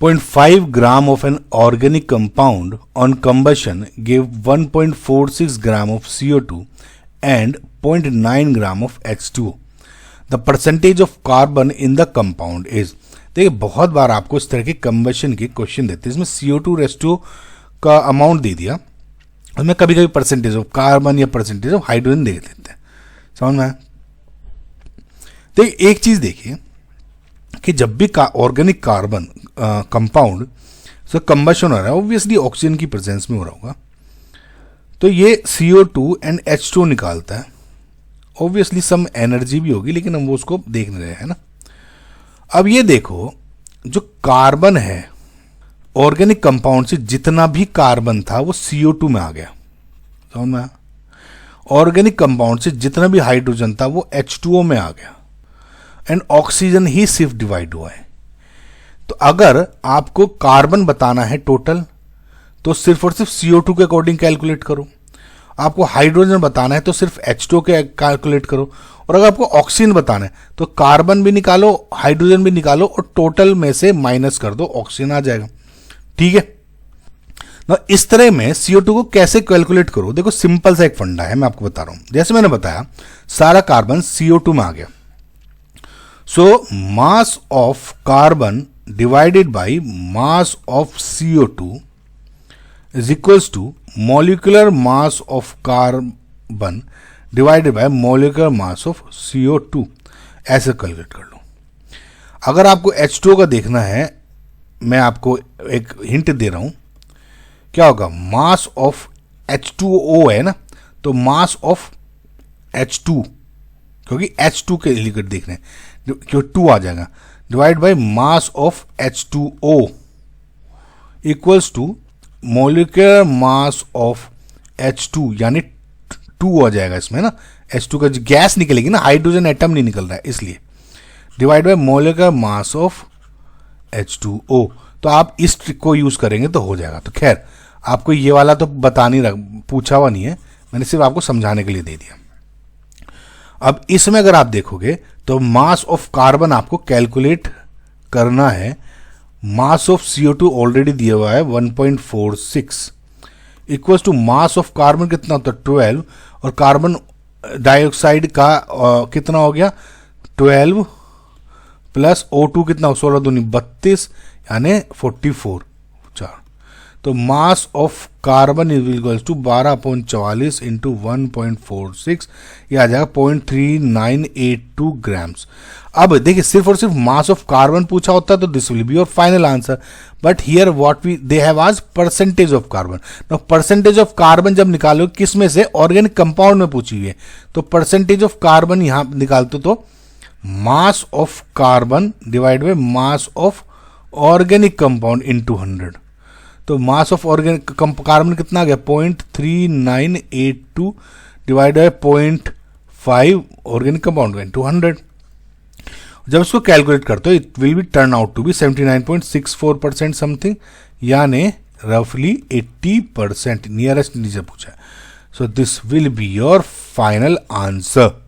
0.5 gram of an organic compound on combustion gave 1.46 gram of CO2 and 0.9 gram of H2O. The percentage of carbon in the compound is. देखिए बहुत बार आपको इस तरह के combustion के question देते हैं, इसमें CO2 रेस्टो का अमाउंट दे दिया, उसमें कभी कभी परसेंटेज ऑफ कार्बन या परसेंटेज ऑफ हाइड्रोजन दे देते हैं, समझ में? देखिए एक चीज देखिए कि जब भी organic carbon compound so combustion हो रहा है, ऑब्वियसली ऑक्सीजन की प्रेजेंस में हो रहा होगा, तो ये CO2 एंड H2O निकालता है, ऑब्वियसली सम एनर्जी भी होगी, लेकिन हम वो उसको देख नहीं रहे हैं ना। अब ये देखो जो कार्बन है ऑर्गेनिक कंपाउंड से जितना भी कार्बन था वो CO2 में आ गया, समझ में? ऑर्गेनिक कंपाउंड से जितना भी हाइड्रोजन था वो H2O में आ गया एंड ऑक्सीजन ही सिर्फ डिवाइड हुआ है। तो अगर आपको कार्बन बताना है टोटल तो सिर्फ और सिर्फ CO2 के अकॉर्डिंग कैलकुलेट करो, आपको हाइड्रोजन बताना है तो सिर्फ H2O के कैलकुलेट करो, और अगर आपको ऑक्सीजन बताना है तो कार्बन भी निकालो, हाइड्रोजन भी निकालो और टोटल में से माइनस कर दो, ऑक्सीजन आ जाएगा। ठीक है ना? इस तरह में CO2 को कैसे कैलकुलेट करो, देखो सिंपल सा एक फंडा है, मैं आपको बता रहा हूं। जैसे मैंने बताया सारा कार्बन CO2 में आ गया, so mass of carbon divided by mass of CO2 is equals to molecular mass of carbon divided by molecular mass of CO2, ऐसे कैलकुलेट कर लो। अगर आपको H2O का देखना है, मैं आपको एक हिंट दे रहा हूं, क्या होगा, मास ऑफ H2O है ना, तो मास ऑफ H2, क्योंकि H2 के लिक्विड देख रहे हैं, क्यों 2 आ जाएगा, divide by mass of H2O equals to molecular mass of H2, यानी 2 आ जाएगा इसमें ना, H2 का गैस निकलेगी ना, हाइड्रोजन एटम नहीं निकल रहा है इसलिए, divide by molecular mass of H2O। तो आप इस ट्रिक को यूज करेंगे तो हो जाएगा। तो खैर आपको ये वाला तो पूछा हुआ नहीं है, मैंने सिर्फ आपको समझाने के लिए दे दिया। अब इसमें अगर आप देखोगे तो मास ऑफ कार्बन आपको कैलकुलेट करना है, मास ऑफ CO2 ऑलरेडी दिया हुआ है 1.46 equals to mass of carbon कितना होता है 12, और कार्बन डाइऑक्साइड का कितना हो गया 12 प्लस O2 कितना, 16 दूनी 32 यानी 44, 4। तो mass of carbon is equals to 12/44 into 1.46, ये आ जाएगा 0.3982 ग्राम्स। अब देखिए सिर्फ और सिर्फ मास ऑफ कार्बन पूछा होता तो this will be your final answer, but here what they have आज percentage of carbon. Now percentage of carbon जब निकालो किस में से, ऑर्गेनिक कंपाउंड में पूछी हुई है, तो परसेंटेज ऑफ कार्बन यहां निकालते तो mass of carbon divide by mass of organic compound into 100। तो मास ऑफ ऑर्गेनिक कार्बन कितना आ गया 0.3982 divide by 0.5 organic compound into 100। जब इसको कैलकुलेट करते हो it will be turn out to be 79.64% something, यानी रफली 80%, नियरेस्ट नीचे पूछा है। So this will be your final answer.